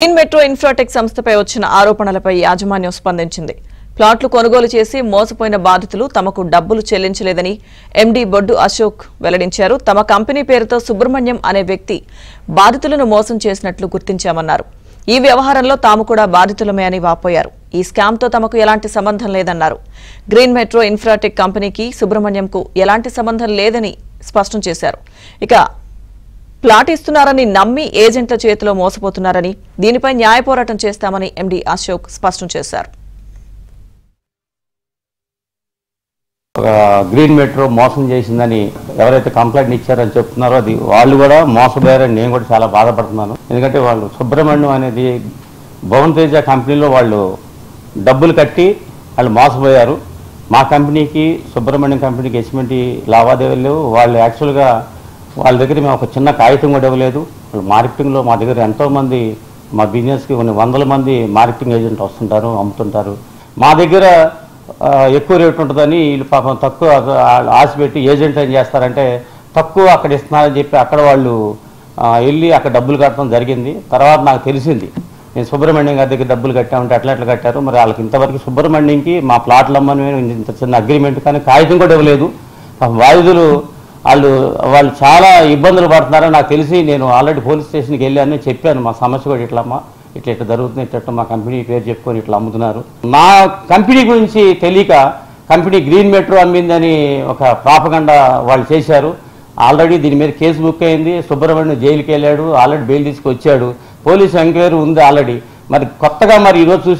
Green metro Infratech సంస్థపై వచ్చిన ఆరోపణలపై యాజమాన్యం స్పందించింది. ప్లాట్లు కొనుగోలు చేసి మోసపోయిన బాధితులు తమకు డబ్బులు చెల్లించలేదని ఎండీ బొడ్డు అశోక్ వెల్లడించారు. తమ కంపెనీ పేరుతో సుబ్రహ్మణ్యం అనే వ్యక్తి బాధితులను మోసం చేసినట్లు గుర్తించామన్నారు. ఈ వ్యవహారంలో తాము కూడా బాధితులమే అని వాపోయారు. ఈ స్కామ్తో తమకు ఎలాంటి సంబంధం లేదన్నారు. గ్రీన్ మెట్రో ఇన్ఫ్రాటెక్ కంపెనీకి సుబ్రహ్మణ్యంకు ఎలాంటి సంబంధం లేదని స్పష్టం చేశారు. ఇక ప్లాట్ ఇస్తున్నారని నమ్మి ఏజెంట్ల చేతిలో మోసపోతున్నారని, దీనిపై న్యాయ పోరాటం చేస్తామని ఎండీ అశోక్ స్పష్టం చేశారు. గ్రీన్ మెట్రో మోసం చేసిందని ఎవరైతే కంప్లైంట్ ఇచ్చారని చెప్తున్నారో అది వాళ్ళు కూడా మోసపోయారని నేను కూడా చాలా బాధపడుతున్నాను. ఎందుకంటే వాళ్ళు సుబ్రహ్మణ్యం అనేది భవన్ తేజ కంపెనీలో వాళ్ళు డబ్బులు కట్టి వాళ్ళు మోసపోయారు. మా కంపెనీకి సుబ్రహ్మణ్యం కంపెనీకి ఎటువంటి లావాదేవీలు వాళ్ళు యాక్చువల్గా వాళ్ళ దగ్గర మేము ఒక చిన్న కాగితం కూడా ఇవ్వలేదు. వాళ్ళు మార్కెటింగ్లో మా దగ్గర ఎంతోమంది మా బిజినెస్కి కొన్ని వందల మంది మార్కెటింగ్ ఏజెంట్ వస్తుంటారు, అమ్ముతుంటారు. మా దగ్గర ఎక్కువ రేటు ఉంటుందని వీళ్ళు పాపం తక్కువ ఆశ పెట్టి ఏజెంట్ ఏం చేస్తారంటే తక్కువ అక్కడ ఇస్తున్నారని చెప్పి అక్కడ వాళ్ళు వెళ్ళి అక్కడ డబ్బులు కట్టడం జరిగింది. తర్వాత నాకు తెలిసింది నేను సుబ్రహ్మణ్యం గారి దగ్గర డబ్బులు కట్టామంటే ఎట్లా కట్టారు. మరి వాళ్ళకి ఇంతవరకు సుబ్రహ్మణ్యంకి మా ప్లాట్లు అమ్మని ఇంత చిన్న అగ్రిమెంట్ కానీ కాగితం కూడా ఇవ్వలేదు. బాధితులు వాళ్ళు చాలా ఇబ్బందులు పడుతున్నారని నాకు తెలిసి నేను ఆల్రెడీ పోలీస్ స్టేషన్కి వెళ్ళాను, చెప్పాను మా సమస్య కూడా ఇట్లమ్మా ఇట్లా జరుగుతుంది, ఇట్లా మా కంపెనీ పేరు చెప్పుకొని ఇట్లా అమ్ముతున్నారు. మా కంపెనీ గురించి తెలియక కంపెనీ గ్రీన్ మెట్రో అమ్మిందని ఒక ప్రాపగండా వాళ్ళు చేశారు. ఆల్రెడీ దీని మీద కేసు బుక్ అయింది. సుబ్రహ్మణ్యం జైలుకి వెళ్ళాడు, ఆల్రెడీ బెయిల్ తీసుకొచ్చాడు. పోలీసు ఎంక్వైరీ ఉంది ఆల్రెడీ. మరి కొత్తగా మరి ఈరోజు చూసి